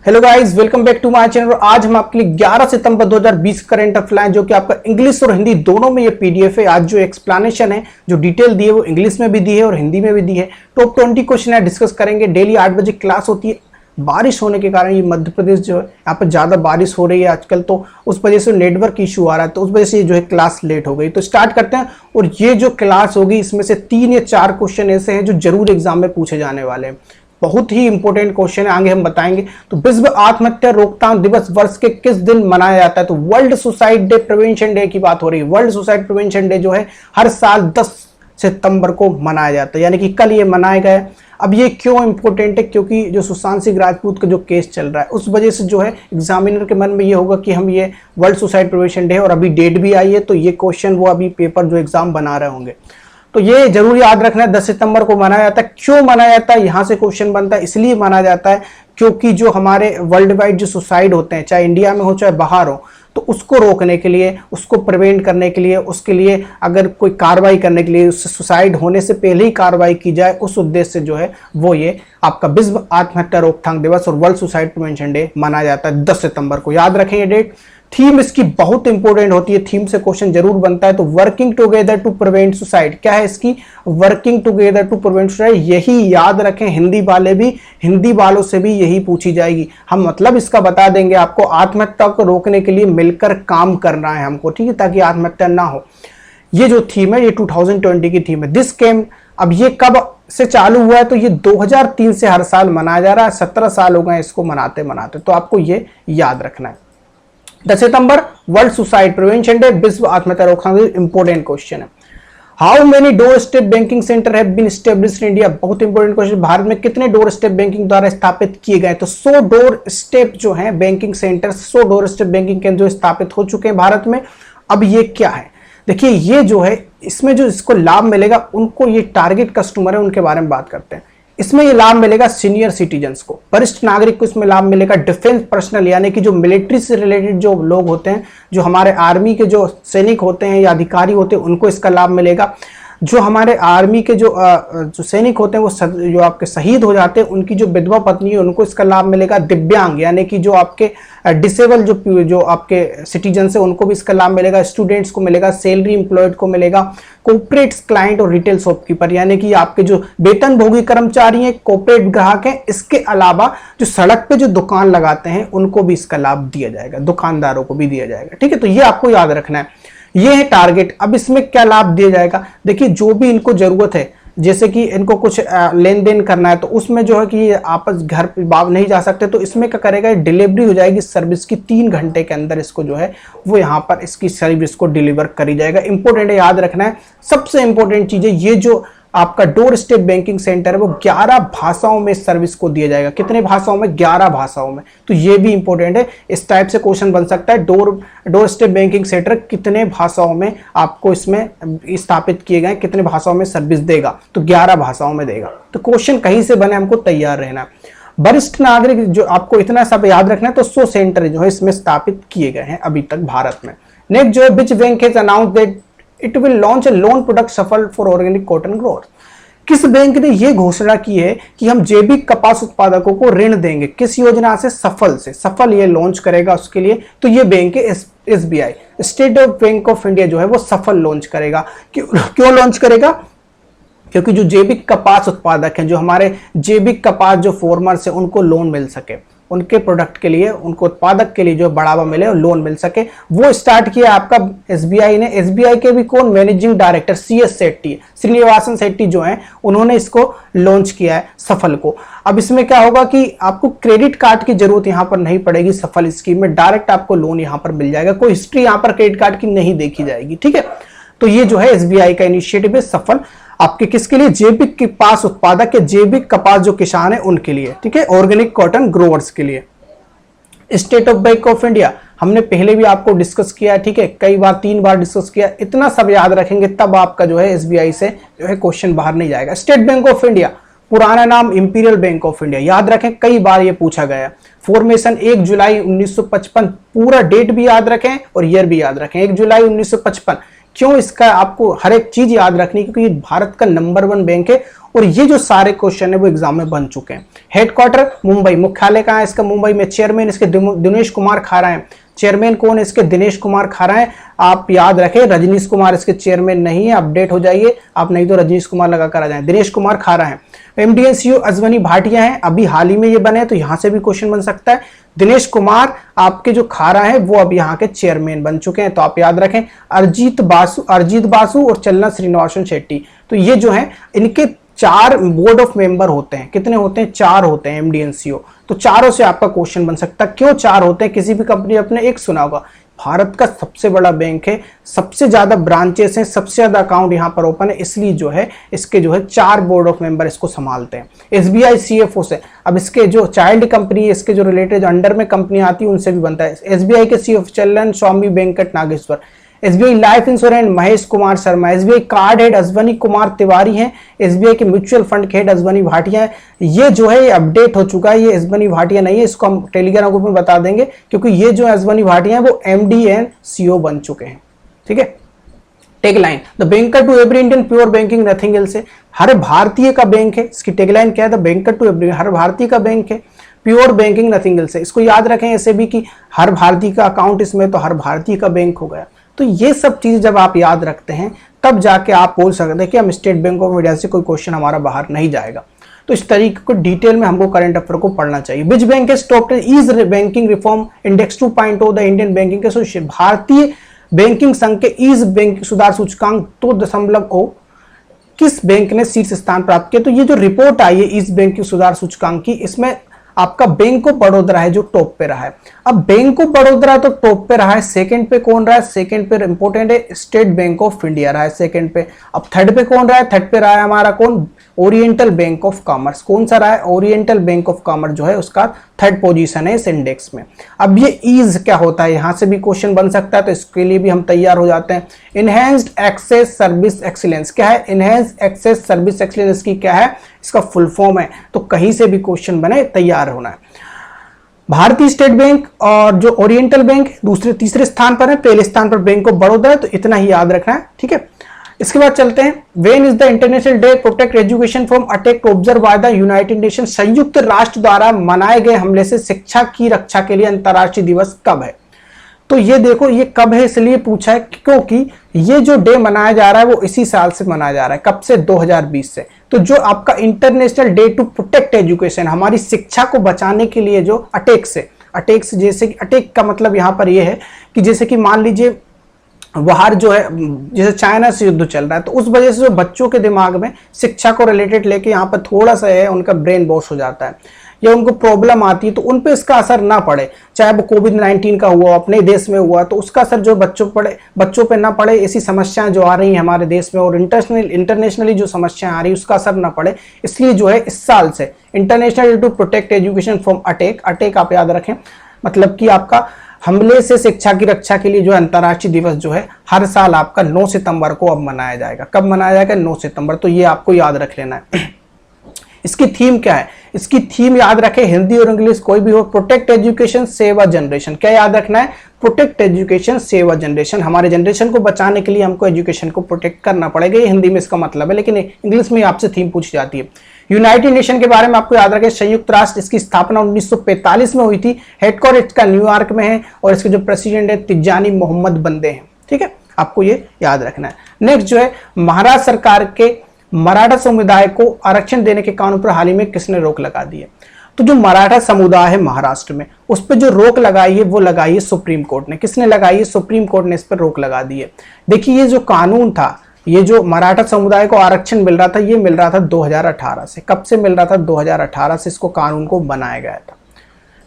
Hello guys, welcome back to my channel. आज हम आपके लिए 11 सितंबर 2020 करंट अफेयर लाए, जो कि आपका इंग्लिश और हिंदी दोनों में ये पीडीएफ है। आज जो एक्सप्लेनेशन है, जो डिटेल दी है, वो इंग्लिश में भी दी है और हिंदी में भी दी है। टॉप 20 क्वेश्चन है, डिस्कस करेंगे। डेली 8 बजे क्लास होती है। बारिश होने के कारण ये मध्य प्रदेश जो है, यहाँ पर ज्यादा बारिश हो रही है आजकल, तो उस वजह से नेटवर्क इशू आ रहा है, तो उस वजह से जो है क्लास लेट हो गई। तो स्टार्ट करते हैं। और ये जो क्लास होगी, इसमें से 3 या 4 क्वेश्चन ऐसे हैं जो जरूर एग्जाम में पूछे जाने वाले हैं। बहुत ही इंपॉर्टेंट क्वेश्चन है, आगे हम बताएंगे। तो विश्व आत्महत्या रोकथाम दिवस वर्ष के किस दिन मनाया जाता है? तो world suicide day prevention day की बात हो रही है। वर्ल्ड सुसाइड प्रिवेंशन डे जो है हर साल 10 सितंबर को मनाया जाता है, यानी कि कल ये मनाया गया। अब ये क्यों इंपॉर्टेंट है? क्योंकि जो सुशांत सिंह राजपूत का जो केस चल रहा है, उस वजह से जो है एग्जामिनर के मन में ये होगा कि हम ये वर्ल्ड सुसाइड प्रिवेंशन डे, और अभी डेट भी आई है, तो ये क्वेश्चन वो अभी पेपर जो एग्जाम बना रहे होंगे, तो ये जरूर याद रखना है। 10 सितंबर को मनाया जाता है। क्यों मनाया जाता है? यहां से क्वेश्चन बनता है। इसलिए मनाया जाता है क्योंकि जो हमारे वर्ल्ड वाइड जो सुसाइड होते हैं, चाहे इंडिया में हो चाहे बाहर हो, तो उसको रोकने के लिए, उसको प्रिवेंट करने के लिए, उसके लिए अगर कोई कार्रवाई करने के लिए, उससे सुसाइड होने से पहले ही कार्रवाई की जाए, उस उद्देश्य से जो है वो ये आपका विश्व आत्महत्या रोकथाम दिवस और वर्ल्ड सुसाइड प्रिवेंशन डे मनाया जाता है 10 सितंबर को। याद रखें ये डेट। थीम इसकी बहुत इंपॉर्टेंट होती है, थीम से क्वेश्चन जरूर बनता है। तो working together to prevent suicide, क्या है इसकी? Working together to prevent suicide. यही याद रखें, हिंदी वाले भी, हिंदी वालों से भी यही पूछी जाएगी। हम मतलब इसका बता देंगे आपको, आत्महत्या को रोकने के लिए मिलकर काम करना है हमको, ठीक है, ताकि आत्महत्या ना हो। ये जो थीम है, ये 2020 की थीम है। दिस केम, अब ये कब से चालू हुआ है? तो ये 2003 से हर साल मनाया जा रहा है। 17 साल हो गए इसको मनाते मनाते, तो आपको ये याद रखना है। 10 सितंबर वर्ल्ड सुसाइड प्रिवेंशन डे, विश्व आत्महत्या रोकथाम। इंपॉर्टेंट क्वेश्चन है। How many doorstep banking centre have been established in India? बहुत इंपॉर्टेंट क्वेश्चन। भारत में कितने डोर स्टेप बैंकिंग द्वारा स्थापित किए गए? तो 100 डोर स्टेप जो है banking centre, 100 door step banking केंद्र जो स्थापित हो चुके हैं भारत में। अब ये क्या है? देखिए, ये जो है, इसमें जो इसको लाभ मिलेगा, उनको ये टारगेट कस्टमर है, उनके बारे में बात करते हैं। इसमें ये लाभ मिलेगा सीनियर सिटीजन्स को, वरिष्ठ नागरिक को इसमें लाभ मिलेगा। डिफेंस पर्सनल, यानी कि जो मिलिट्री से रिलेटेड जो लोग होते हैं, जो हमारे आर्मी के जो सैनिक होते हैं या अधिकारी होते हैं, उनको इसका लाभ मिलेगा। जो हमारे आर्मी के जो सैनिक होते हैं, वो जो आपके शहीद हो जाते हैं, उनकी जो विधवा पत्नी है, उनको इसका लाभ मिलेगा। दिव्यांग, यानी कि जो आपके डिसेबल जो आपके सिटीजन है, उनको भी इसका लाभ मिलेगा। स्टूडेंट्स को मिलेगा, सैलरी एम्प्लॉयड को मिलेगा, कॉर्पोरेट क्लाइंट और रिटेल शॉपकीपर, यानी कि आपके जो वेतनभोगी कर्मचारी हैं, कॉर्पोरेट ग्राहक हैं। इसके अलावा जो सड़क पे जो दुकान लगाते हैं, उनको भी इसका लाभ दिया जाएगा, दुकानदारों को भी दिया जाएगा, ठीक है। तो ये आपको याद रखना है, ये है टारगेट। अब इसमें क्या लाभ दिया जाएगा? देखिए, जो भी इनको जरूरत है, जैसे कि इनको कुछ लेन देन करना है, तो उसमें जो है कि आपस घर पे बाहर नहीं जा सकते, तो इसमें क्या करेगा, डिलीवरी हो जाएगी सर्विस की। 3 घंटे के अंदर इसको जो है वो यहाँ पर इसकी सर्विस को डिलीवर करी जाएगा। इंपॉर्टेंट है, याद रखना है। सबसे इंपॉर्टेंट चीज है, ये जो आपका डोर स्टेप बैंकिंग सेंटर है, वो 11 भाषाओं में सर्विस को दिया जाएगा। कितने भाषाओं में? 11 भाषाओं में। तो ये भी इंपॉर्टेंट है, इस टाइप से क्वेश्चन बन सकता है। डोर स्टेप बैंकिंग सेंटर कितने भाषाओं में आपको इसमें स्थापित किए गए, कितने भाषाओं में सर्विस देगा? तो 11 भाषाओं में देगा। तो क्वेश्चन कहीं से बने, हमको तैयार रहना। वरिष्ठ नागरिक, जो आपको इतना सब याद रखना है, तो 100 सेंटर जो है इसमें स्थापित किए गए हैं अभी तक भारत में। नेक्स्ट जो है, which bank has announced that it will launch a loan product सफल फॉर ऑर्गेनिक कॉटन ग्रोअर? किस बैंक ने यह घोषणा की है कि हम जैविक कपास उत्पादकों को ऋण देंगे? किस योजना से? सफल से। सफल ये लॉन्च करेगा उसके लिए। तो ये बैंक है SBI, state bank of India, जो है वो सफल लॉन्च करेगा। क्यों लॉन्च करेगा? क्योंकि जो जैविक कपास उत्पादक हैं, जो हमारे जैविक कपास जो फार्मर्स हैं, उनको लोन मिल सके, उनके प्रोडक्ट के लिए, उनको उत्पादक के लिए जो बढ़ावा मिले और लोन मिल सके, वो स्टार्ट किया आपका SBI ने। SBI के भी कौन? Managing director CS Setty, Srinivasan Setty जो हैं, उन्होंने इसको लॉन्च किया है, सफल को। अब इसमें क्या होगा कि आपको क्रेडिट कार्ड की जरूरत यहां पर नहीं पड़ेगी। सफल स्कीम में डायरेक्ट आपको लोन यहां पर मिल जाएगा, कोई हिस्ट्री यहां पर क्रेडिट कार्ड की नहीं देखी जाएगी, ठीक है। तो ये जो है SBI का इनिशिएटिव है, सफल। आपके किसके लिए? जैविक कपास उत्पादक के, जैविक कपास जो किसान है उनके लिए, ठीक है, ऑर्गेनिक कॉटन ग्रोवर्स के लिए। State of bank of India हमने पहले भी आपको डिस्कस किया है, ठीक है, कई बार, 3 बार डिस्कस किया। इतना सब याद रखेंगे, तब आपका जो है SBI से जो है क्वेश्चन बाहर नहीं जाएगा। स्टेट बैंक ऑफ इंडिया, पुराना नाम इंपीरियल बैंक ऑफ इंडिया, याद रखें, कई बार ये पूछा गया। फॉर्मेशन 1 जुलाई 1955, पूरा डेट भी याद रखें और ईयर भी याद रखें। 1 जुलाई 1955। क्यों? इसका आपको हर एक चीज याद रखनी, क्योंकि भारत का नंबर 1 बैंक है और ये जो सारे क्वेश्चन है वो एग्जाम में बन चुके हैं। हेडक्वार्टर मुंबई, मुख्यालय कहाँ है इसका? मुंबई में। चेयरमैन इसके दिनेश कुमार खारा है। चेयरमैन कौन है इसके? दिनेश कुमार खारा है। आप याद रखें, रजनीश कुमार इसके चेयरमैन नहीं है, अपडेट हो जाइए आप, नहीं तो रजनीश कुमार लगाकर आ जाए। दिनेश कुमार खारा है। MD and CEO Ashwani Bhatia है, अभी हाल ही में ये बने, तो यहां से भी क्वेश्चन बन सकता है। दिनेश कुमार आपके जो खारा है वो अब यहाँ के चेयरमैन बन चुके हैं, तो आप याद रखें। अरिजीत बासु और चलना श्रीनिवासन शेट्टी, तो ये जो है इनके 4 बोर्ड ऑफ मेंबर होते हैं। कितने होते हैं? 4 होते हैं एमडी एंड सीईओ। तो चारों से आपका क्वेश्चन बन सकता है। क्यों 4 होते हैं? किसी भी कंपनी अपने एक सुना होगा, भारत का सबसे बड़ा बैंक है, सबसे ज्यादा ब्रांचेस हैं, सबसे ज्यादा अकाउंट यहाँ पर ओपन है, इसलिए जो है इसके जो है 4 बोर्ड ऑफ मेंबर इसको संभालते हैं। एसबीआई सीएफओ से, अब इसके जो चाइल्ड कंपनी है, इसके जो रिलेटेड अंडर में कंपनी आती है उनसे भी बनता है। एसबीआई के CFO Chalan Swami Venkat Nageswar. SBI life insurance Mahesh Kumar Sharma. SBI card head Ashwani Kumar Tiwari हैं। एसबीआई के म्यूचुअल फंड के हेड अश्वनी भाटिया है। ये जो है ये अपडेट हो चुका है, ये अश्वनी भाटिया नहीं है, इसको हम टेलीग्राम ग्रुप में बता देंगे, क्योंकि ये जो अश्वनी भाटिया है वो एमडी एंड सीईओ बन चुके हैं। ठीक है। Tagline, the banker to every Indian, pure banking nothing else है। हर भारतीय का बैंक है, इसकी टेगलाइन क्या है? द बैंकर टू एवरी, हर भारतीय का बैंक है, प्योर बैंकिंग नथिंग एल्स है। इसको याद रखें ऐसे भी कि हर भारतीय का अकाउंट इसमें, तो हर भारतीय का बैंक हो गया। तो ये सब चीजें जब आप याद रखते हैं तब जाके आप बोल सकते हैं कि हम स्टेट बैंक ऑफ इंडिया से कोई क्वेश्चन हमारा बाहर नहीं जाएगा। तो इस तरीके को डिटेल में हमको करंट अफेयर को पढ़ना चाहिए। Which bank is top ease banking reform index 2.0 the Indian banking association, भारतीय बैंकिंग संघ के ईज बैंक सुधार सूचकांक 2.0 किस बैंक ने शीर्ष स्थान प्राप्त किया? तो ये जो रिपोर्ट आई है ईज बैंकिंग सुधार सूचकांक की, इसमें आपका बैंक ऑफ बड़ौदा है जो टॉप पे रहा है। अब बैंक ऑफ बड़ौदा तो टॉप पे रहा है, सेकंड पे कौन रहा है? सेकंड पे इंपोर्टेंट है, स्टेट बैंक ऑफ इंडिया रहा है सेकंड पे। अब थर्ड पे कौन रहा है? थर्ड पे रहा है हमारा कौन? Oriental bank of commerce. कौन सा रहा है? ओरिएंटल बैंक ऑफ कॉमर्स जो है उसका थर्ड पोजीशन है इस इंडेक्स में। अब ये ईज क्या होता है? यहां से भी क्वेश्चन बन सकता है, तो इसके लिए भी हम तैयार हो जाते हैं। इनहेंस्ड एक्सेस सर्विस एक्सीलेंस क्या है? इनहेंस्ड एक्सेस सर्विस एक्सीलेंस की क्या है? इसका फुल फॉर्म है, तो कहीं से भी क्वेश्चन बने तैयार होना है। भारतीय स्टेट बैंक और जो ओरिएंटल बैंक दूसरे तीसरे स्थान पर है, पहले स्थान पर बैंक ऑफ बड़ौदा है, तो इतना ही याद रखना है। ठीक है। इसके बाद चलते हैं, when is the international day protect education from attack observe by the United nation, संयुक्त राष्ट्र द्वारा मनाए गए हमले से शिक्षा की रक्षा के लिए अंतर्राष्ट्रीय दिवस कब है? तो ये देखो, ये कब है इसलिए पूछा है क्योंकि ये जो डे मनाया जा रहा है वो इसी साल से मनाया जा रहा है। कब से? 2020 से। तो जो आपका international day to protect education, हमारी शिक्षा को बचाने के लिए जो अटैक से जैसे कि अटैक का मतलब यहां पर ये है कि जैसे कि मान लीजिए बाहर जो है जैसे चाइना से युद्ध चल रहा है, तो उस वजह से जो बच्चों के दिमाग में शिक्षा को रिलेटेड लेके यहाँ पर थोड़ा सा है उनका ब्रेन वॉश हो जाता है या उनको प्रॉब्लम आती है, तो उन पे इसका असर ना पड़े। चाहे वो कोविड-19 का हुआ, अपने देश में हुआ, तो उसका असर जो बच्चों पे ना पड़े। ऐसी समस्याएं जो आ रही हैं हमारे देश में और इंटरनेशनली जो समस्याएं आ रही है उसका असर ना पड़े, इसलिए जो है इस साल से international day to protect education from attack आप याद रखें, मतलब कि आपका हमले से शिक्षा की रक्षा के लिए जो अंतर्राष्ट्रीय दिवस जो है हर साल आपका 9 सितंबर को अब मनाया जाएगा। कब मनाया जाएगा? 9 सितंबर। तो ये आपको याद रख लेना है। इसकी थीम क्या है? इसकी थीम याद रखें, हिंदी और इंग्लिश कोई भी हो, protect education save a generation. क्या याद रखना है? Protect education save a generation. हमारे जनरेशन को बचाने के लिए हमको एजुकेशन को प्रोटेक्ट करना पड़ेगा, ये हिंदी में इसका मतलब है, लेकिन इंग्लिश में आपसे थीम पूछी जाती है। यूनाइटेड नेशन के बारे में आपको याद रखें, संयुक्त राष्ट्र, इसकी स्थापना 1945 में हुई थी, हेडक्वार्टर इसका न्यूयॉर्क में है और इसके जो प्रेसिडेंट है तिजानी मोहम्मद बंदे हैं। ठीक है, आपको ये याद रखना है। नेक्स्ट जो है, महाराष्ट्र सरकार के मराठा समुदाय को आरक्षण देने के कानून पर हाल ही में किसने रोक लगा दी है? तो जो मराठा समुदाय है महाराष्ट्र में, उस पर जो रोक लगाई है वो लगाई है सुप्रीम कोर्ट ने। किसने लगाई है? सुप्रीम कोर्ट ने इस पर रोक लगा दी है। देखिए, ये जो कानून था, ये जो मराठा समुदाय को आरक्षण मिल रहा था, ये मिल रहा था 2018 से। कब से मिल रहा था? 2018 से इसको कानून को बनाया गया था।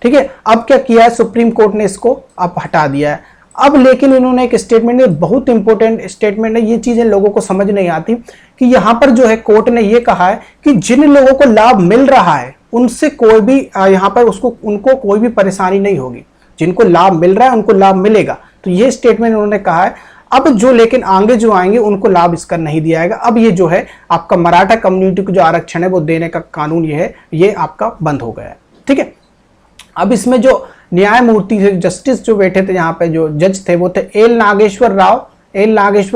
ठीक है, अब क्या किया है सुप्रीम कोर्ट ने? इसको अब हटा दिया है। अब लेकिन इन्होंने एक स्टेटमेंट, बहुत इंपॉर्टेंट स्टेटमेंट है, ये चीजें लोगों को समझ नहीं आती कि यहां पर जो है कोर्ट ने ये कहा है कि जिन लोगों को लाभ मिल रहा है उनसे कोई भी यहां पर उनको कोई भी परेशानी नहीं होगी। जिनको लाभ मिल रहा है उनको लाभ मिलेगा। तो ये स्टेटमेंट उन्होंने कहा है। अब जो लेकिन आगे जो आएंगे उनको लाभ इसका नहीं दिया जाएगा। अब ये जो है आपका मराठा कम्युनिटी को जो आरक्षण है वो देने का कानून ये है, ये आपका बंद हो गया है। ठीक है, अब इसमें जो न्यायमूर्ति थे, जस्टिस जो बैठे थे यहाँ पे, जो जज थे वो थे एल नागेश्वर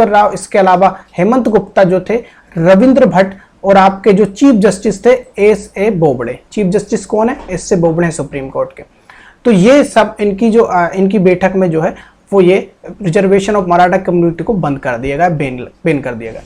राव, इसके अलावा हेमंत गुप्ता जो थे, रविंद्र भट्ट और आपके जो चीफ जस्टिस थे S A Bobde. Chief justice कौन है? S A Bobde supreme court के। तो ये सब इनकी जो इनकी बैठक में जो है वो ये रिजर्वेशन ऑफ मराठा कम्युनिटी को बंद कर दिया गया, बैन कर दिया गया।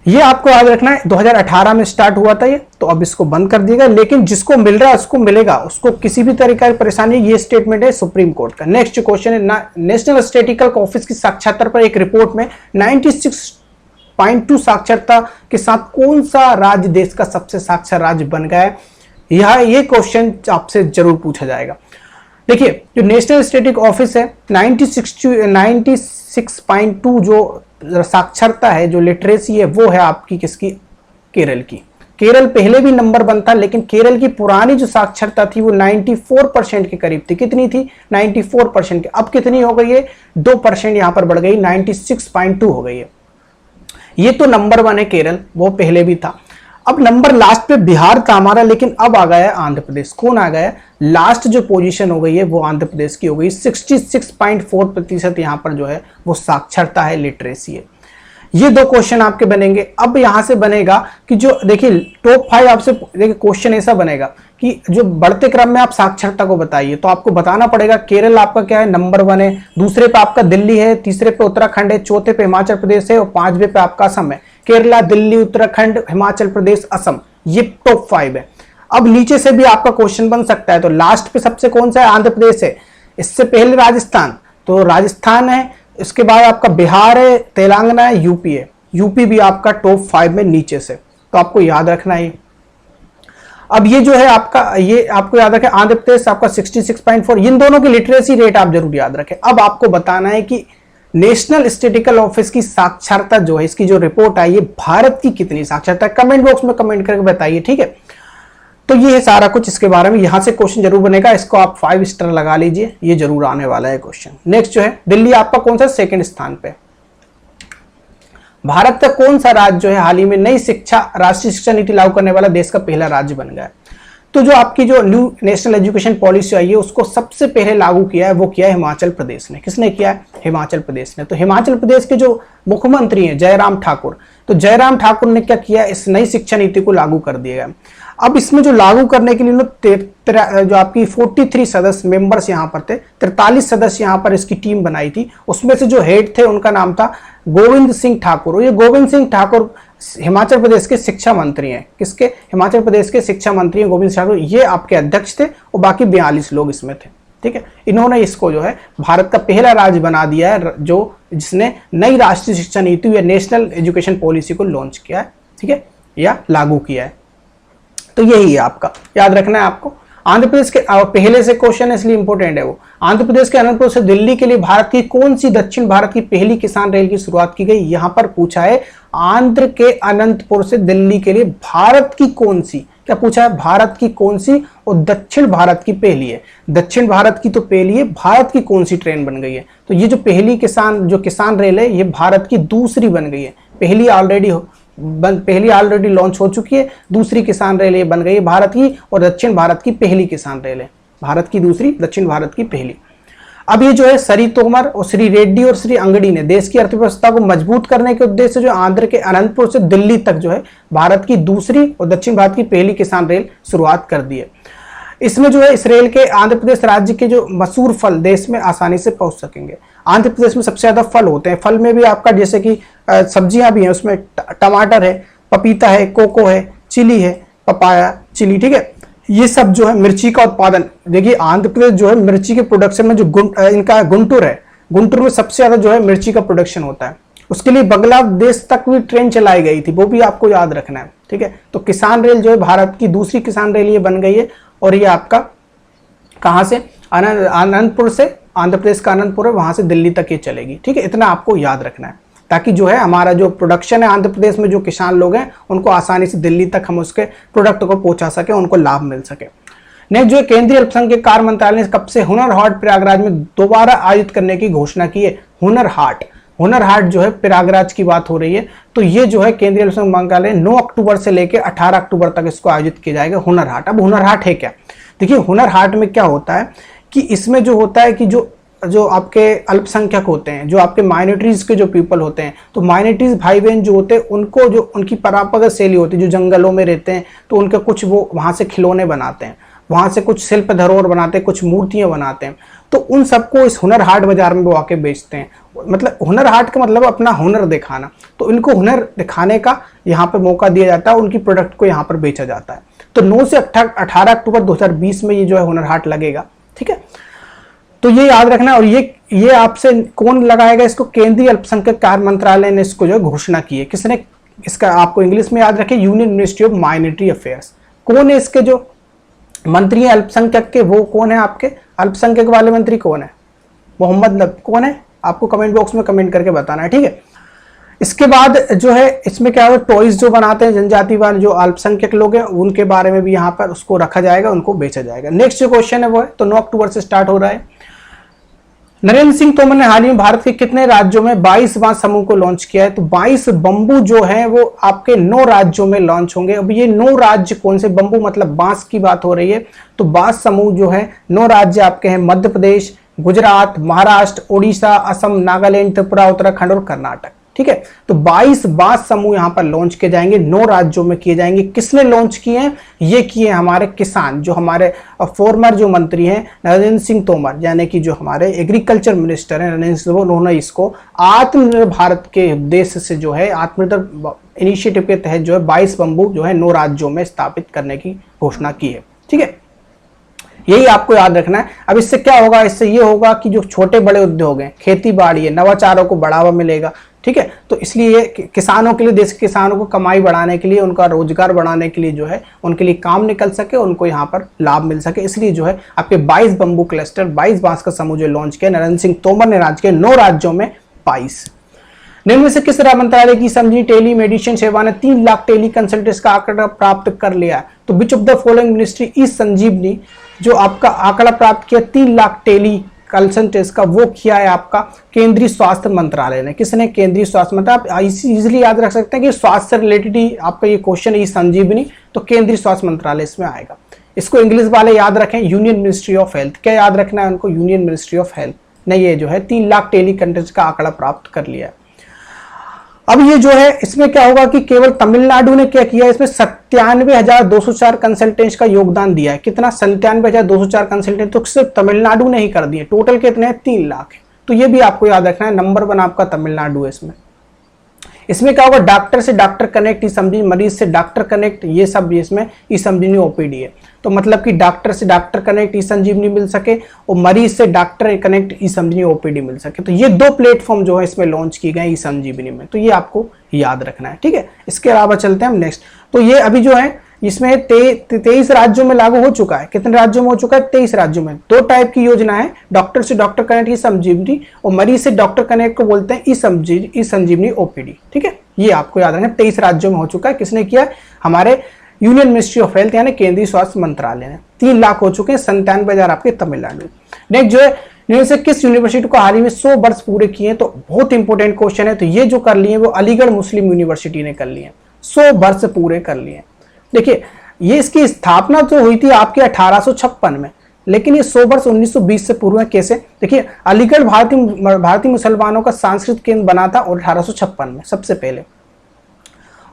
ये आपको याद रखना है, 2018 में स्टार्ट हुआ था ये, तो अब इसको बंद कर दिया गया। लेकिन जिसको मिल रहा है उसको मिलेगा, उसको किसी भी तरीके की परेशानी, ये स्टेटमेंट है सुप्रीम कोर्ट का। नेक्स्ट क्वेश्चन है, नेशनल स्टैटिस्टिकल ऑफिस की साक्षरता पर एक रिपोर्ट में 96.2 साक्षरता के साथ कौन सा राज्य देश का सबसे साक्षर राज्य बन गया है? ये क्वेश्चन आपसे जरूर पूछा जाएगा। देखिए, जो नेशनल स्टैटिस्टिक ऑफिस है 96.2 जो साक्षरता है, जो लिटरेसी है, वो है आपकी किसकी? केरल की। केरल पहले भी नंबर 1 था, लेकिन केरल की पुरानी जो साक्षरता थी वो 94% के करीब थी। कितनी थी? 94% की। अब कितनी हो गई है? 2% यहां पर बढ़ गई, 96.2 हो गई है। ये तो नंबर 1 है केरल, वो पहले भी था। अब नंबर लास्ट पे बिहार था हमारा, लेकिन अब आ गया है आंध्र प्रदेश। कौन आ गया? लास्ट जो पोजीशन हो गई है वो आंध्र प्रदेश की हो गई। 66.4% यहां पर जो है वो साक्षरता है, लिटरेसी है। ये 2 क्वेश्चन आपके बनेंगे। अब यहां से बनेगा कि जो देखिए टॉप 5 आपसे देखिए क्वेश्चन ऐसा बनेगा कि जो बढ़ते क्रम में आप साक्षरता को बताइए, तो आपको बताना पड़ेगा केरल आपका क्या है? नंबर 1 है। दूसरे पे आपका दिल्ली है, तीसरे पे उत्तराखंड है, चौथे पे हिमाचल प्रदेश है और 5वें पे आपका असम है। केरला, दिल्ली, उत्तराखंड, हिमाचल प्रदेश, असम, ये टॉप 5 है। अब नीचे से भी आपका क्वेश्चन बन सकता है। तो लास्ट पे सबसे कौन सा है? आंध्र प्रदेश है। इससे पहले राजस्थान, तो राजस्थान है। इसके बाद आपका बिहार है, तेलंगाना है, यूपी है। यूपी भी आपका टॉप 5 में नीचे से, तो आपको याद रखना है। अब ये जो है आपका, ये आपको याद रखें, आंध्र प्रदेश आपका 66.4, इन दोनों की लिटरेसी रेट आप जरूर याद रखें। अब आपको बताना है कि नेशनल स्टैटिस्टिकल ऑफिस की साक्षरता जो है, इसकी जो रिपोर्ट आई है, भारत की कितनी साक्षरता है? कमेंट बॉक्स में कमेंट करके बताइए, ठीक है। तो ये है सारा कुछ इसके बारे में। यहां से क्वेश्चन जरूर बनेगा, इसको आप 5 स्टार लगा लीजिए, ये जरूर आने वाला है क्वेश्चन। नेक्स्ट जो है, दिल्ली आपका कौन सा? 2nd स्थान पे। भारत का कौन सा राज्य जो है हाल ही में नई राष्ट्रीय शिक्षा नीति लागू करने वाला देश का पहला राज्य बन गया है? तो जो आपकी जो न्यू नेशनल एजुकेशन पॉलिसी आई है, उसको सबसे पहले लागू किया है, वो किया है हिमाचल प्रदेश ने। किसने किया है? हिमाचल प्रदेश ने। तो हिमाचल प्रदेश के जो मुख्यमंत्री हैं जयराम ठाकुर, तो जयराम ठाकुर ने क्या किया? इस नई शिक्षा नीति को लागू कर दिया गया। अब इसमें जो लागू करने के लिए जो आपकी 43 सदस्य मेंबर्स यहाँ पर थे, 43 सदस्य यहाँ पर इसकी टीम बनाई थी। उसमें से जो हेड थे उनका नाम था गोविंद सिंह ठाकुर। ये गोविंद सिंह ठाकुर हिमाचल प्रदेश के शिक्षा मंत्री हैं। किसके? हिमाचल प्रदेश के शिक्षा मंत्री हैं गोविंद ठाकुर। ये आपके अध्यक्ष थे और बाकी 42 लोग इसमें थे, ठीक है। इन्होंने इसको जो है भारत का पहला राज्य बना दिया है जो जिसने नई राष्ट्रीय शिक्षा नीति या नेशनल एजुकेशन पॉलिसी को लॉन्च किया है, ठीक है, या लागू किया है। तो यही है आपका, याद रखना है आपको। आंध्र प्रदेश के पहले से क्वेश्चन है इसलिए इंपॉर्टेंट है वो। आंध्र प्रदेश के अनंतपुर से दिल्ली के लिए भारत की कौन सी दक्षिण भारत की पहली किसान रेल की शुरुआत की गई? यहां पर पूछा है आंध्र के अनंतपुर से दिल्ली के लिए भारत की कौन सी, क्या पूछा है? भारत की कौन सी और दक्षिण भारत की पहली है। दक्षिण भारत की तो पहली है, भारत की कौन सी ट्रेन बन गई है? तो ये जो पहली किसान रेल है, ये भारत की दूसरी बन गई है। पहली ऑलरेडी लॉन्च हो चुकी है, दूसरी किसान रेल ये बन गई है भारत की, और दक्षिण भारत की पहली किसान रेल है। भारत की दूसरी, दक्षिण भारत की पहली। अब ये जो है श्री तोमर और श्री रेड्डी और श्री अंगड़ी ने देश की अर्थव्यवस्था को मजबूत करने के उद्देश्य से जो आंध्र के अनंतपुर से दिल्ली तक जो है भारत की दूसरी और दक्षिण भारत की पहली किसान रेल शुरुआत कर दी है। इसमें जो है इस रेल के आंध्र प्रदेश राज्य के जो मसूर फल देश में आसानी से पहुंच सकेंगे। आंध्र प्रदेश में सबसे ज्यादा फल होते हैं। फल में भी आपका जैसे कि सब्जियां भी हैं, उसमें टमाटर है, पपीता है, कोको है, चिली है, पपाया, चिली, ठीक है। ये सब जो है मिर्ची का उत्पादन। देखिए आंध्र प्रदेश जो है मिर्ची के प्रोडक्शन में जो इनका गुंटूर है, गुंटूर में सबसे ज्यादा जो है मिर्ची का प्रोडक्शन होता है। उसके लिए बांग्लादेश तक भी ट्रेन चलाई गई थी, वो भी आपको याद रखना है, ठीक है। तो किसान रेल जो है भारत की दूसरी किसान रेल ये बन गई है, और ये आपका कहां से? अनंतपुर से, आंध्र प्रदेश का अनंतपुर है, वहां से दिल्ली तक ये चलेगी, ठीक है। इतना आपको याद रखना है ताकि जो है हमारा जो प्रोडक्शन है आंध्र प्रदेश में, जो किसान लोग हैं उनको आसानी से दिल्ली तक हम उसके प्रोडक्ट को पहुंचा सके, उनको लाभ मिल सके। नेक्स्ट जो है केंद्रीय अल्पसंख्यक कार्य मंत्रालय ने कब से हुनर हाट प्रयागराज में दोबारा आयोजित करने की घोषणा की है? हुनर हाट जो है प्रयागराज की बात हो रही है। तो ये जो है केंद्रीय अल्पसंख्यक मंत्रालय 9 अक्टूबर से लेकर 18 अक्टूबर तक इसको आयोजित किया जाएगा, हुनर हाट। अब हुनर हाट है क्या? देखिए हुनर हाट में क्या होता है कि इसमें जो होता है कि जो जो आपके अल्पसंख्यक होते हैं, जो आपके माइनॉरिटीज के जो पीपल होते हैं, तो माइनॉरिटीज भाई बहन जो होते हैं उनको जो उनकी परंपरागत शैली होती है, जो जंगलों में रहते हैं तो उनके कुछ वो वहाँ से खिलौने बनाते हैं, वहाँ से कुछ शिल्प धरोहर बनाते हैं, कुछ मूर्तियाँ बनाते हैं, तो उन सबको इस हुनर हाट बाजार में वो आके बेचते हैं। मतलब हुनर हाट का मतलब अपना हुनर दिखाना, तो इनको हुनर दिखाने का यहाँ पे मौका दिया जाता है, उनकी प्रोडक्ट को यहाँ पर बेचा जाता है। तो 9 से 18 अक्टूबर 2020 में ये जो है हुनर हाट लगेगा, ठीक है। तो ये याद रखना। और ये आपसे कौन लगाएगा इसको? केंद्रीय अल्पसंख्यक कार्य मंत्रालय ने इसको जो है घोषणा की है। किसने? इसका आपको इंग्लिश में याद रखें, union ministry of minority affairs. कौन है इसके जो मंत्री हैं अल्पसंख्यक के? वो कौन है आपके अल्पसंख्यक वाले मंत्री? कौन है? मोहम्मद नबी। कौन है? आपको कमेंट बॉक्स में कमेंट करके बताना है, ठीक है। इसके बाद जो है इसमें क्या होगा, टॉयज जो बनाते हैं जनजाति वाले जो अल्पसंख्यक लोग हैं उनके बारे में भी यहाँ पर उसको रखा जाएगा, उनको बेचा जाएगा। नेक्स्ट जो क्वेश्चन है वो है, तो 9 अक्टूबर से स्टार्ट हो रहा है। नरेंद्र सिंह तोमर ने हाल ही में भारत के कितने राज्यों में 22 बांस समूह को लॉन्च किया है? तो 22 बंबू जो है वो आपके 9 राज्यों में लॉन्च होंगे। अब ये 9 राज्य कौन से? बंबू मतलब बांस की बात हो रही है, तो बांस समूह जो है 9 राज्य आपके हैं, मध्य प्रदेश, गुजरात, महाराष्ट्र, उड़ीसा, असम, नागालैंड, त्रिपुरा, उत्तराखंड और कर्नाटक, ठीक है। तो 22 बांस समूह यहाँ पर लॉन्च किए जाएंगे, 9 राज्यों में किए जाएंगे। किसने लॉन्च किए हैं? ये किए हमारे किसान, जो हमारे फॉर्मर जो मंत्री हैं नरेंद्र सिंह तोमर, यानी कि जो हमारे एग्रीकल्चर मिनिस्टर हैं नरेंद्र सिंह, उन्होंने इसको आत्मनिर्भर भारत के उद्देश्य से जो है आत्मनिर्भर इनिशिएटिव के तहत जो है 22 बंबू जो है 9 राज्यों में स्थापित करने की घोषणा की है, ठीक है। यही आपको याद रखना है। अब इससे क्या होगा? इससे ये होगा कि जो छोटे बड़े उद्योग हैं, खेती बाड़ी है, नवाचारों को बढ़ावा मिलेगा, ठीक है। तो इसलिए किसानों के लिए, देश के किसानों को कमाई बढ़ाने के लिए, उनका रोजगार बढ़ाने के लिए जो है उनके लिए काम निकल सके, उनको यहाँ पर लाभ मिल सके, इसलिए जो है आपके 22 बंबू क्लस्टर, 22 बांस का समूह जो लॉन्च किया नरेंद्र सिंह तोमर ने राज्य के 9 राज्यों में 22। निम्न में से किस मंत्रालय की संजीवनी टेली मेडिसिन सेवा ने 3 लाख टेली कंसल्टेंट्स का आंकड़ा प्राप्त कर लिया है? तो which of the following ministry e Sanjeevani जो आपका आंकड़ा प्राप्त किया 3 लाख टेली कंसल्टेंट्स का, वो किया है आपका केंद्रीय स्वास्थ्य मंत्रालय ने। किसने? केंद्रीय स्वास्थ्य मंत्रालय। आप इजीली याद रख सकते हैं कि स्वास्थ्य से रिलेटेड ही आपका ये क्वेश्चन है, ई संजीवनी, तो केंद्रीय स्वास्थ्य मंत्रालय इसमें आएगा। इसको इंग्लिश वाले याद रखें, यूनियन मिनिस्ट्री ऑफ हेल्थ। क्या याद रखना है उनको? यूनियन मिनिस्ट्री ऑफ हेल्थ ने ये जो है 3 लाख टेली कंसल्टेंट्स का आंकड़ा प्राप्त कर लिया है। अब ये जो है इसमें क्या होगा कि केवल तमिलनाडु ने क्या किया, इसमें 97,204 कंसल्टेंट्स का योगदान दिया है। कितना? 97,204 कंसल्टेंट, तो सिर्फ तमिलनाडु ने ही कर दिए। टोटल कितने हैं? 3 लाख है। तो ये भी आपको याद रखना है, नंबर 1 आपका तमिलनाडु है इसमें क्या होगा? डॉक्टर से डॉक्टर कनेक्ट, ई संजीवनी, मरीज से डॉक्टर कनेक्ट, ये सब इसमें ई संजीवनी ओपीडी है। तो मतलब कि डॉक्टर से डॉक्टर कनेक्ट ई संजीवनी मिल सके और मरीज से डॉक्टर कनेक्ट ई संजीवनी ओपीडी मिल सके। तो ये 2 प्लेटफॉर्म जो है इसमें लॉन्च किए गए ई संजीवनी में, तो ये आपको याद रखना है, ठीक है। इसके अलावा चलते हैं हम नेक्स्ट। तो ये अभी जो है इसमें 23 राज्यों में लागू हो चुका है। कितने राज्यों में हो चुका है? 23 राज्यों में। 2 टाइप की योजना है, डॉक्टर से डॉक्टर कनेक्ट ई संजीवनी और मरीज से डॉक्टर कनेक्ट को बोलते हैं ई संजीवनी ओपीडी, ठीक है। ये आपको याद रखना, 23 राज्यों में हो चुका है। किसने किया? हमारे यूनियन मिनिस्ट्री ऑफ हेल्थ यानी केंद्रीय स्वास्थ्य मंत्रालय ने। 3 लाख हो चुके हैं, 97,000 आपके तमिलनाडु। नेक्स्ट जो है, इनमें से किस यूनिवर्सिटी को हाल ही में 100 वर्ष पूरे किए हैं? तो बहुत इंपॉर्टेंट क्वेश्चन है। तो ये जो कर लिए वो अलीगढ़ मुस्लिम यूनिवर्सिटी ने कर लिए, 100 वर्ष पूरे कर लिए। देखिए ये इसकी स्थापना तो हुई थी आपके 1856 में, लेकिन ये 100 वर्ष 1920 से पूर्व है। कैसे? देखिए अलीगढ़ भारतीय मुसलमानों का सांस्कृतिक केंद्र बना था और 1856 में सबसे पहले,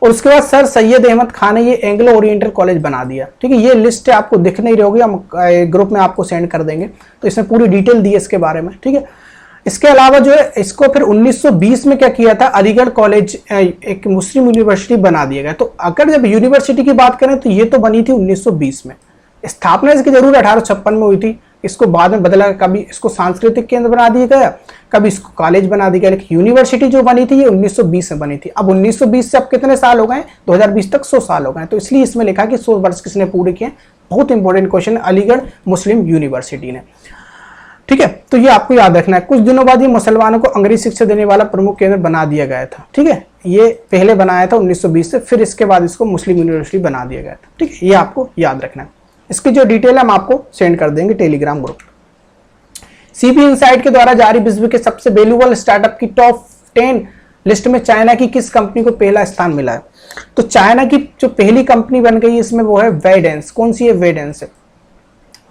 और उसके बाद सर सैयद अहमद खान ने ये एंग्लो ओरिएंटल कॉलेज बना दिया, ठीक है। ये लिस्ट है, आपको दिख नहीं रही होगी, हम ग्रुप में आपको सेंड कर देंगे, तो इसमें पूरी डिटेल दी है इसके बारे में, ठीक है। इसके अलावा जो है इसको फिर 1920 में क्या किया था, अलीगढ़ कॉलेज एक मुस्लिम यूनिवर्सिटी बना दिया गया। तो अगर जब यूनिवर्सिटी की बात करें तो ये तो बनी थी 1920 में, स्थापना इसकी जरूर 1856 में हुई थी। इसको बाद में बदला, कभी इसको सांस्कृतिक केंद्र बना दिया गया, कभी इसको कॉलेज बना दिया गया, लेकिन यूनिवर्सिटी जो बनी थी ये 1920 में बनी थी। अब 1920 से अब कितने साल हो गए? 2020 तक 100 साल हो गए। तो इसलिए इसमें लिखा कि 100 वर्ष किसने पूरे किए। बहुत इंपॉर्टेंट क्वेश्चन है, अलीगढ़ मुस्लिम यूनिवर्सिटी ने, ठीक है। तो ये आपको याद रखना है। कुछ दिनों बाद ये मुसलमानों को अंग्रेजी शिक्षा देने वाला प्रमुख केंद्र बना दिया गया था, ठीक है। ये पहले बनाया था 1920 से, फिर इसके बाद इसको मुस्लिम यूनिवर्सिटी बना दिया गया था, ठीक है। ये आपको याद रखना है। इसकी जो डिटेल है हम आपको सेंड कर देंगे टेलीग्राम ग्रुप। सीबी इनसाइट के द्वारा जारी विश्व के सबसे वैल्यूएबल स्टार्टअप की टॉप 10 लिस्ट में चाइना की किस कंपनी को पहला स्थान मिला है? तो चाइना की जो पहली कंपनी बन गई इसमें वो है वेडेंस। कौन सी है? वेडेंस है।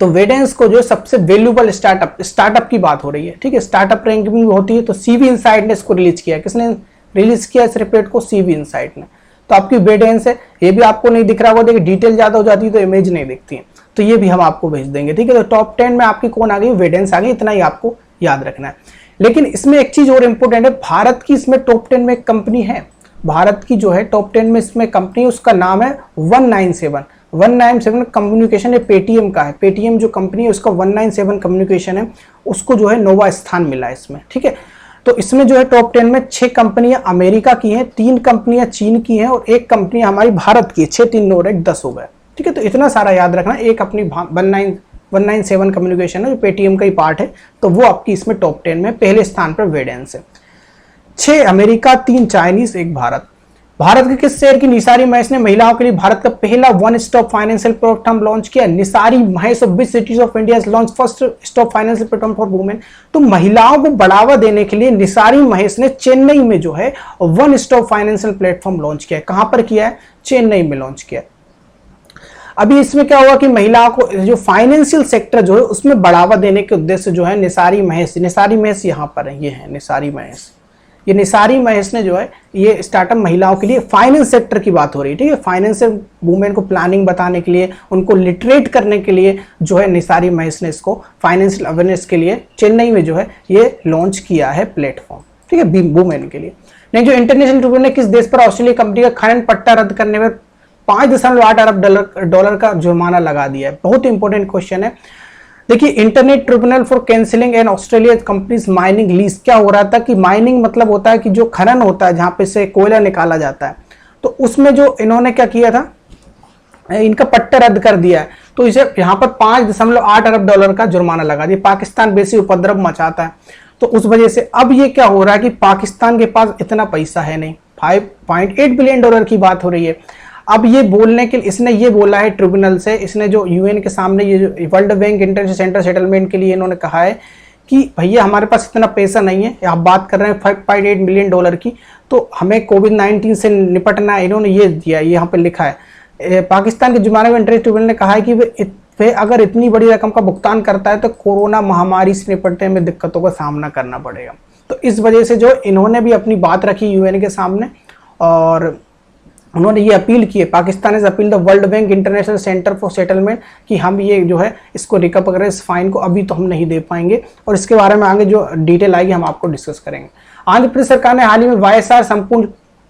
तो वेडेंस को जो सबसे वैल्यूएबल स्टार्टअप की बात हो रही है, ठीक है, स्टार्टअप रैंकिंग होती है, तो सीवी इनसाइट ने इसको रिलीज किया। किसने रिलीज किया इस रिपोर्ट को? सीवी इनसाइट ने। तो आपकी वेडेंस है, ये भी आपको नहीं दिख रहा होगा, देखिए डिटेल ज्यादा हो जाती है तो इमेज नहीं दिखती है, तो ये भी हम आपको भेज देंगे, ठीक है। तो टॉप 10 में आपकी कौन आ गई? वेडेंस आ गई, इतना ही आपको याद रखना है। लेकिन इसमें एक चीज और इंपॉर्टेंट है, भारत की इसमें टॉप 10 में एक कंपनी है, भारत की जो है टॉप 10 में इसमें कंपनी, उसका नाम है 197 कम्युनिकेशन, ये पेटीएम का है। पेटीएम जो कंपनी है उसका 197 कम्युनिकेशन है, उसको जो है नोवा स्थान मिला है इसमें, ठीक है। तो इसमें जो है टॉप 10 में 6 कंपनियां अमेरिका की हैं, 3 कंपनियां चीन की हैं और 1 कंपनी हमारी भारत की है। 6 3 9 1 10 हो गए, ठीक है। तो इतना सारा याद रखना। एक अपनी 197 कम्युनिकेशन है जो पेटीएम का ही पार्ट है, तो वो आपकी इसमें टॉप 10 में पहले स्थान पर वेडेंस है। 6 अमेरिका, 3 चाइनीज, 1 भारत। भारत के किस शहर की निसारी महेश ने महिलाओं के लिए भारत का पहला one stop financial platform launch किया? निसारी महेश of which cities of India launch first stop financial platform for women. तो महिलाओं को बढ़ावा देने के लिए निसारी महेश ने चेन्नई में जो है one stop financial platform launch किया है। कहां पर किया है? चेन्नई में लॉन्च किया है। अभी इसमें क्या हुआ कि महिलाओं को जो फाइनेंशियल सेक्टर जो है उसमें बढ़ावा देने के उद्देश्य जो है निसारी महेश यहां पर है, ये है निसारी महेश। ये निसारी महेश ने जो है ये स्टार्टअप महिलाओं के लिए फाइनेंस सेक्टर की बात हो रही है, ठीक है, फाइनेंशियल वुमेन को प्लानिंग बताने के लिए, उनको लिटरेट करने के लिए जो है निसारी महेश ने इसको फाइनेंशियल अवेयरनेस के लिए चेन्नई में जो है ये लॉन्च किया है प्लेटफॉर्म, ठीक है, वुमेन के लिए। नहीं, जो इंटरनेशनल ट्रिब्यूनल ने किस देश पर ऑस्ट्रेलिया कंपनी का खनन पट्टा रद्द करने में 5.8 अरब डॉलर का जुर्माना लगा दिया है? बहुत इंपॉर्टेंट क्वेश्चन है। देखिए, internet tribunal for cancelling and Australia companies mining lease, क्या हो रहा था कि माइनिंग मतलब होता है कि जो खनन होता है जहां पे से कोयला निकाला जाता है, तो उसमें जो इन्होंने क्या किया था, इनका पट्टा रद्द कर दिया है, तो इसे यहाँ पर 5.8 अरब डॉलर का जुर्माना लगा दिया। पाकिस्तान बेसी उपद्रव मचाता है, तो उस वजह से अब ये क्या हो रहा है कि पाकिस्तान के पास इतना पैसा है नहीं, 5.8 बिलियन डॉलर की बात हो रही है। अब ये बोलने के लिए इसने ये बोला है ट्रिब्यूनल से, इसने जो यूएन के सामने ये जो world bank international centre settlement के लिए इन्होंने कहा है कि भैया हमारे पास इतना पैसा नहीं है, आप बात कर रहे हैं 5.8 बिलियन डॉलर की, तो हमें कोविड-19 से निपटना है। इन्होंने ये दिया, यहाँ पे लिखा है पाकिस्तान के जुर्माने में इंटरनेशनल ट्रिब्यूनल ने कहा है कि वे अगर इतनी बड़ी रकम का भुगतान करता है तो कोरोना महामारी से निपटने में दिक्कतों का सामना करना पड़ेगा। तो इस वजह से जो इन्होंने भी अपनी बात रखी यूएन के सामने और उन्होंने ये अपील की है, Pakistan is appeal the world bank international centre for settlement कि हम ये जो है इसको रिकवर करें, इस फाइन को अभी तो हम नहीं दे पाएंगे और इसके बारे में आगे जो डिटेल आएगी हम आपको डिस्कस करेंगे। आंध्र प्रदेश सरकार ने हाल ही में वाईएसआर संपूर्ण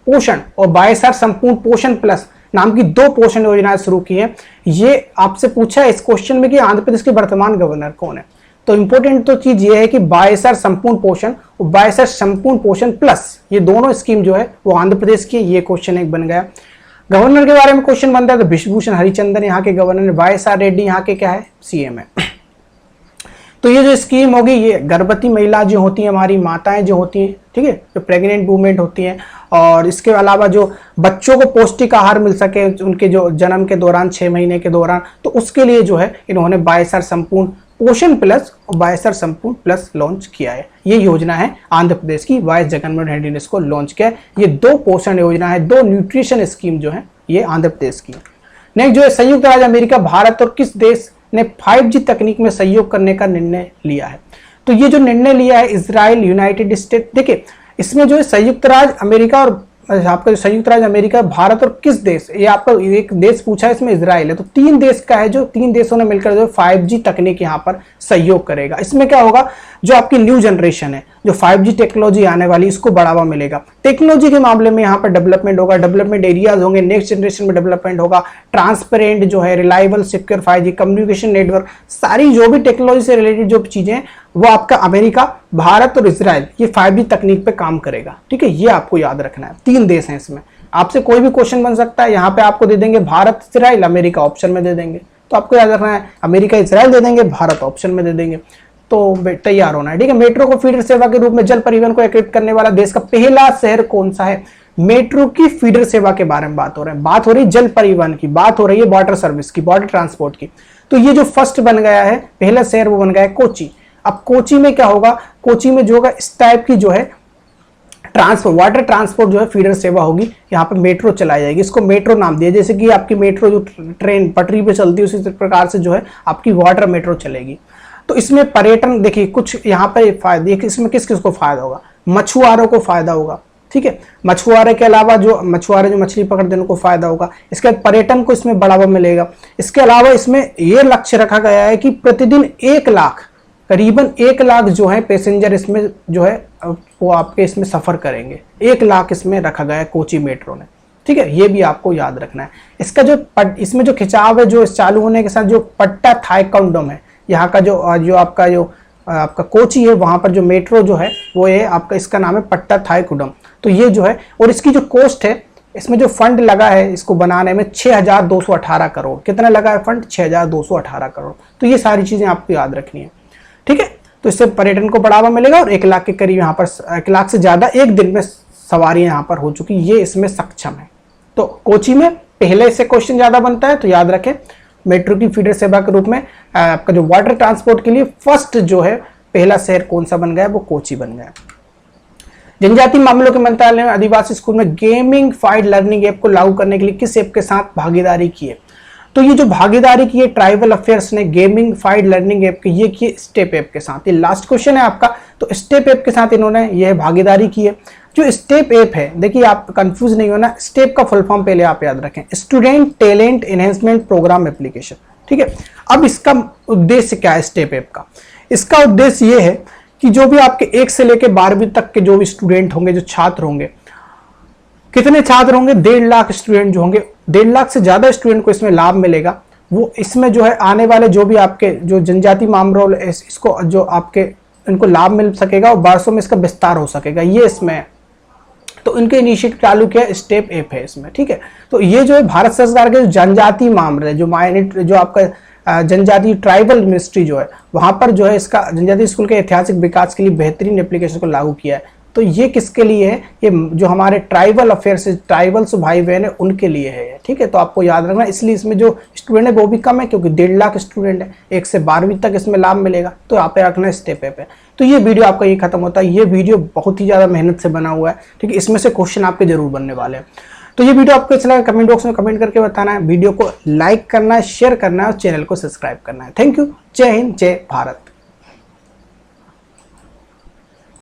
पोषण और वाईएसआर संपूर्ण पोषण प्लस नाम की 2 पोषण योजनाएं शुरू की है। ये आपसे पूछा है इस क्वेश्चन में कि आंध्र प्रदेश के वर्तमान गवर्नर कौन है, तो इंपॉर्टेंट तो चीज ये है कि वाईएसआर संपूर्ण पोषण और वाईएसआर संपूर्ण पोषण प्लस, ये दोनों स्कीम जो है वो आंध्र प्रदेश की, ये क्वेश्चन एक बन गया। गवर्नर के बारे में क्वेश्चन बनता है तो विश्वभूषण हरिचंदन यहाँ के गवर्नर है, वाईएसआर रेड्डी यहाँ के क्या है, सीएम है। तो ये जो स्कीम होगी ये गर्भवती महिला जो होती हैं, हमारी माताएं जो होती हैं, ठीक है, जो प्रेग्नेंट वूमेन होती हैं, और इसके अलावा जो बच्चों को पौष्टिक आहार मिल सके उनके जो जन्म के दौरान 6 महीने के दौरान, तो उसके लिए जो है इन्होंने वाईएसआर संपूर्ण पोषण प्लस और वाईएसआर संपूर्ण प्लस लॉन्च किया है। ये योजना है आंध्र प्रदेश की, वाईएस जगनमोहन रेड्डी ने इसको लॉन्च किया है। ये 2 पोषण योजना है, 2 न्यूट्रिशन स्कीम जो है ये आंध्र प्रदेश की। नेक्स्ट जो है संयुक्त राज्य अमेरिका, भारत और किस देश ने 5G तकनीक में सहयोग करने का निर्णय लिया है? तो ये जो निर्णय लिया है इजराइल, यूनाइटेड स्टेट, देखिए इसमें जो है संयुक्त राज्य अमेरिका और आपका जो संयुक्त राज्य अमेरिका, भारत और किस देश, ये आपका एक देश पूछा है, इसमें इजराइल है, तो 3 देश का है, जो 3 देशों ने मिलकर जो 5G तकनीक यहाँ पर सहयोग करेगा। इसमें क्या होगा, जो आपकी न्यू जनरेशन है, जो 5G टेक्नोलॉजी आने वाली, इसको बढ़ावा मिलेगा। टेक्नोलॉजी के मामले में यहाँ पर डेवलपमेंट होगा, डेवलपमेंट एरियाज होंगे, नेक्स्ट जनरेशन में डेवलपमेंट होगा, ट्रांसपेरेंट जो है, reliable secure 5G communication network, सारी जो भी टेक्नोलॉजी से रिलेटेड जो चीजें हैं वो आपका अमेरिका, भारत और इजराइल ये 5G तकनीक पे काम करेगा, ठीक है, ये आपको याद रखना है। 3 देश हैं इसमें, आपसे कोई भी क्वेश्चन बन सकता है, यहाँ पे आपको दे देंगे भारत इजराइल, अमेरिका ऑप्शन में दे देंगे, तो आपको याद रखना है अमेरिका इजराइल दे देंगे, भारत ऑप्शन में दे देंगे, तो तैयार होना है, ठीक है। मेट्रो को फीडर सेवा के रूप में जल परिवहन को एकीकृत करने वाला देश का पहला शहर कौन सा है? मेट्रो की फीडर सेवा के बारे में बात हो रहा है, बात हो रही है जल परिवहन की, बात हो रही है वाटर सर्विस की, वाटर ट्रांसपोर्ट की। तो ये जो फर्स्ट बन गया है पहला शहर वो बन गया है कोची। अब कोची में क्या होगा, कोची में जो होगा इस टाइप की जो है ट्रांसपोर्ट, वाटर ट्रांसपोर्ट जो है फीडर सेवा होगी, यहाँ पे मेट्रो चलाई जाएगी, इसको मेट्रो नाम दिया, जैसे कि आपकी मेट्रो जो ट्रेन पटरी पे चलती है उसी प्रकार से जो है आपकी वाटर मेट्रो चलेगी। तो इसमें पर्यटन देखिए कुछ यहाँ पे फायदे, इसमें किस किस को फायदा होगा, मछुआरों को फायदा होगा, ठीक है, मछुआरे के अलावा जो मछुआरे जो मछली पकड़ते हैं उनको फायदा होगा। इसके बाद पर्यटन को इसमें बढ़ावा मिलेगा। इसके अलावा इसमें यह लक्ष्य रखा गया है कि प्रतिदिन 1 लाख, करीबन 1 लाख जो है पैसेंजर इसमें जो है वो आपके इसमें सफर करेंगे, 1 लाख इसमें रखा गया है कोची मेट्रो ने, ठीक है, ये भी आपको याद रखना है। इसका जो इसमें जो खिंचाव है जो चालू होने के साथ जो पट्टा थाईकोंडम है, यहाँ का जो आपका कोची है वहां पर जो मेट्रो जो है वो ये आपका, इसका नाम है पट्टा थाईकोंडम। तो ये जो है, और इसकी जो कॉस्ट है, इसमें जो फंड लगा है इसको बनाने में 6218 करोड़, कितना लगा है फंड, 6218 करोड़। तो ये सारी चीजें आपको याद रखनी है, ठीक है। तो इससे पर्यटन को बढ़ावा मिलेगा और 1 लाख के करीब यहाँ पर 1 लाख से ज्यादा एक दिन में सवारियां यहाँ पर हो चुकी, ये इसमें सक्षम है। तो कोची में पहले से क्वेश्चन ज्यादा बनता है, तो याद रखें मेट्रो की फीडर सेवा के रूप में आपका जो वाटर ट्रांसपोर्ट के लिए फर्स्ट जो है पहला शहर कौन सा बन गया, वो कोची बन गया। जनजाति मामलों के मंत्रालय ने आदिवासी स्कूल में गेमिंगफाइड लर्निंग ऐप को लागू करने के लिए किस ऐप के साथ भागीदारी की है? तो ये जो भागीदारी की है ट्राइबल अफेयर्स ने गेमिंगफाइड लर्निंग ऐप की, ये की स्टेप ऐप के साथ। ये लास्ट क्वेश्चन है आपका, तो स्टेप ऐप के साथ इन्होंने यह भागीदारी की है। जो स्टेप ऐप है, देखिए आप कंफ्यूज नहीं होना, स्टेप का फुल फॉर्म पहले आप याद रखें, student talent enhancement programme application, ठीक है। अब इसका उद्देश्य क्या है स्टेप ऐप का? इसका उद्देश्य ये है कि जो भी आपके 1 से लेकर 12वीं तक के जो भी स्टूडेंट होंगे, जो छात्र होंगे, कितने छात्र होंगे, 1.5 लाख स्टूडेंट जो होंगे, 1.5 लाख से ज्यादा स्टूडेंट को इसमें लाभ मिलेगा। वो इसमें जो है आने वाले जो भी आपके जो जनजाति मामलों इसको जो आपके इनको लाभ मिल सकेगा और वर्षों में इसका विस्तार हो सकेगा, ये इसमें है। तो इनके इनिशिएटिव चालू किया स्टेप ऐप है इसमें, ठीक है। तो ये जो है भारत सरकार के जनजाति मामले जो माइनॉरिटी जो आपका जनजाति ट्राइबल मिनिस्ट्री जो है वहां पर जो है इसका जनजाति स्कूल के ऐतिहासिक विकास के लिए बेहतरीन एप्लीकेशन को लागू किया है। तो ये किसके लिए है? ये जो हमारे ट्राइबल अफेयर्स ट्राइबल्स भाई बहन है उनके लिए है, ठीक है। तो आपको याद रखना, इसलिए इसमें जो स्टूडेंट है वो भी कम है क्योंकि 1.5 लाख स्टूडेंट है, 1 से 12वीं तक इसमें लाभ मिलेगा। तो यहाँ पे रखना स्टेप ऐप है। तो ये वीडियो आपका ये खत्म होता है। ये वीडियो बहुत ही ज्यादा मेहनत से बना हुआ है, ठीक है, इसमें से क्वेश्चन आपके जरूर बनने वाले हैं। तो ये वीडियो आपको अच्छा लगा कमेंट बॉक्स में कमेंट करके बताना है, वीडियो को लाइक करना है, शेयर करना है और चैनल को सब्सक्राइब करना है। Thank you. जय हिंद, जय भारत।